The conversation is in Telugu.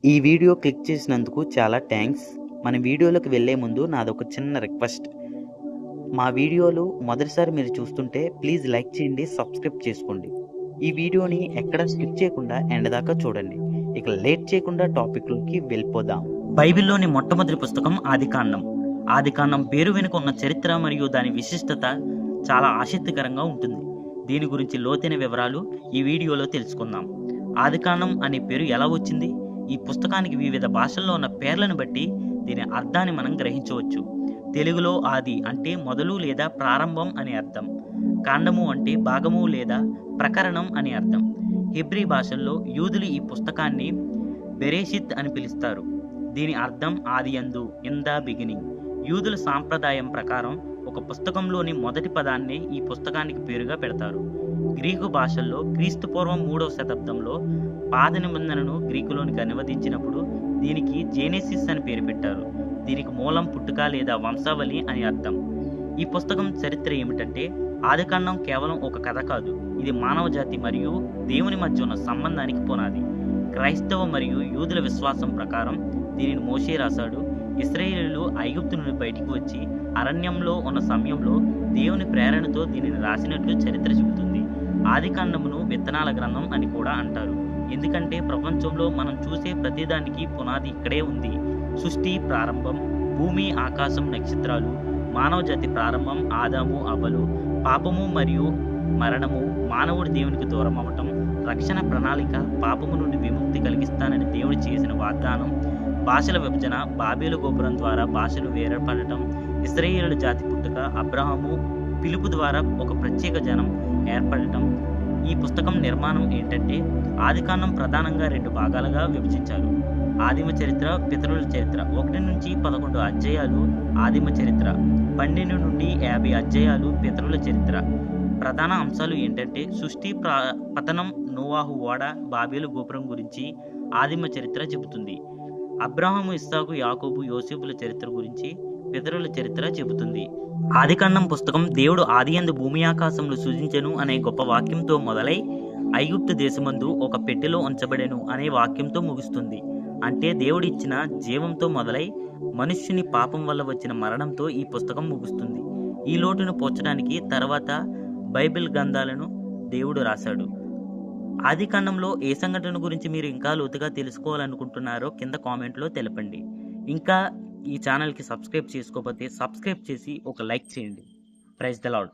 ఈ వీడియో క్లిక్ చేసినందుకు చాలా థ్యాంక్స్. మన వీడియోలోకి వెళ్ళే ముందు నాదొక చిన్న రిక్వెస్ట్. మా వీడియోలు మొదటిసారి మీరు చూస్తుంటే ప్లీజ్ లైక్ చేయండి, సబ్స్క్రైబ్ చేసుకోండి. ఈ వీడియోని ఎక్కడ స్కిప్ చేయకుండా ఎండ్ దాకా చూడండి. ఇక లేట్ చేయకుండా టాపిక్లోకి వెళ్ళిపోదాం. బైబిల్లోని మొట్టమొదటి పుస్తకం ఆదికాండం. ఆదికాండం పేరు వెనుక ఉన్న చరిత్ర మరియు దాని విశిష్టత చాలా ఆసక్తికరంగా ఉంటుంది. దీని గురించి లోతైన వివరాలు ఈ వీడియోలో తెలుసుకుందాం. ఆదికాండం అనే పేరు ఎలా వచ్చింది? ఈ పుస్తకానికి వివిధ భాషల్లో ఉన్న పేర్లను బట్టి దీని అర్థాన్ని మనం గ్రహించవచ్చు. తెలుగులో ఆది అంటే మొదలు లేదా ప్రారంభం అని అర్థం. కాండము అంటే భాగము లేదా ప్రకరణం అని అర్థం. హెబ్రీ భాషల్లో యూదులు ఈ పుస్తకాన్ని బెరేషిత్ అని పిలుస్తారు. దీని అర్థం ఆదియందు, ఇన్ ద బిగినింగ్. యూదుల సాంప్రదాయం ప్రకారం ఒక పుస్తకంలోని మొదటి పదాన్ని ఈ పుస్తకానికి పేరుగా పెడతారు. గ్రీకు భాషల్లో క్రీస్తుపూర్వం 3వ శతాబ్దంలో పాత నిబంధనను గ్రీకులోనికి అనువదించినప్పుడు దీనికి జేనెసిస్ అని పేరు పెట్టారు. దీనికి మూలం, పుట్టుక లేదా వంశావళి అని అర్థం. ఈ పుస్తకం చరిత్ర ఏమిటంటే, ఆదికాండం కేవలం ఒక కథ కాదు, ఇది మానవ జాతి మరియు దేవుని మధ్య ఉన్న సంబంధానికి పునాది. క్రైస్తవ మరియు యూదుల విశ్వాసం ప్రకారం దీనిని మోషే రాశాడు. ఇశ్రాయేలీయులు ఐగుప్తు నుండి బయటికి వచ్చి అరణ్యంలో ఉన్న సమయంలో దేవుని ప్రేరణతో దీనిని రాసినట్లు చరిత్ర చెబుతుంది. ఆదికాండమును విత్తనాల గ్రంథం అని కూడా అంటారు, ఎందుకంటే ప్రపంచంలో మనం చూసే ప్రతిదానికి పునాది ఇక్కడే ఉంది. సృష్టి ప్రారంభం, భూమి, ఆకాశం, నక్షత్రాలు, మానవ జాతి ప్రారంభం, ఆదాము అవ్వలు, పాపము మరియు మరణము, మానవుడు దేవునికి దూరం అవటం, రక్షణ ప్రణాళిక, పాపము నుండి విముక్తి కలిగిస్తానని దేవుడు చేసిన వాగ్దానం, భాషల విభజన, బాబేలు గోపురం ద్వారా భాషలు వేరేపడటం, ఇశ్రాయేలు జాతి పుట్టుక, అబ్రహాము పిలుపు ద్వారా ఒక ప్రత్యేక జనం ఏర్పడటం. ఈ పుస్తకం నిర్మాణం ఏంటంటే, ఆదికాండం ప్రధానంగా 2 భాగాలుగా విభజించారు. ఆదిమ చరిత్ర, పితరుల చరిత్ర. 1 నుంచి 11 అధ్యాయాలు ఆదిమ చరిత్ర, 12 నుండి 50 అధ్యాయాలు పితరుల చరిత్ర. ప్రధాన అంశాలు ఏంటంటే, సృష్టి, పతనం, నోవాహు ఓడ, బాబేలు గోపురం గురించి ఆదిమ చరిత్ర చెబుతుంది. అబ్రహాము, ఇస్సాకు, యాకోబు, యోసేపుల చరిత్ర గురించి పితరుల చరిత్ర చెబుతుంది. ఆదికాండం పుస్తకం దేవుడు ఆదియందు భూమి ఆకాశములు సృజించెను అనే గొప్ప వాక్యంతో మొదలై ఐగుప్తు దేశమందు ఒక పెట్టెలో ఉంచబడెను అనే వాక్యంతో ముగుస్తుంది. అంటే దేవుడిచ్చిన జీవంతో మొదలై మనుష్యుని పాపం వల్ల వచ్చిన మరణంతో ఈ పుస్తకం ముగుస్తుంది. ఈ లోటును పోర్చడానికి తర్వాత బైబిల్ గ్రంథాలను దేవుడు రాశాడు. ఆదికాండంలో ఏ సంఘటన గురించి మీరు ఇంకా లోతుగా తెలుసుకోవాలనుకుంటున్నారో కింద కామెంట్లో తెలపండి. ఇంకా ఈ ఛానల్కి సబ్స్క్రైబ్ చేసుకోకపోతే సబ్స్క్రైబ్ చేసి ఒక లైక్ చేయండి. Praise the lord.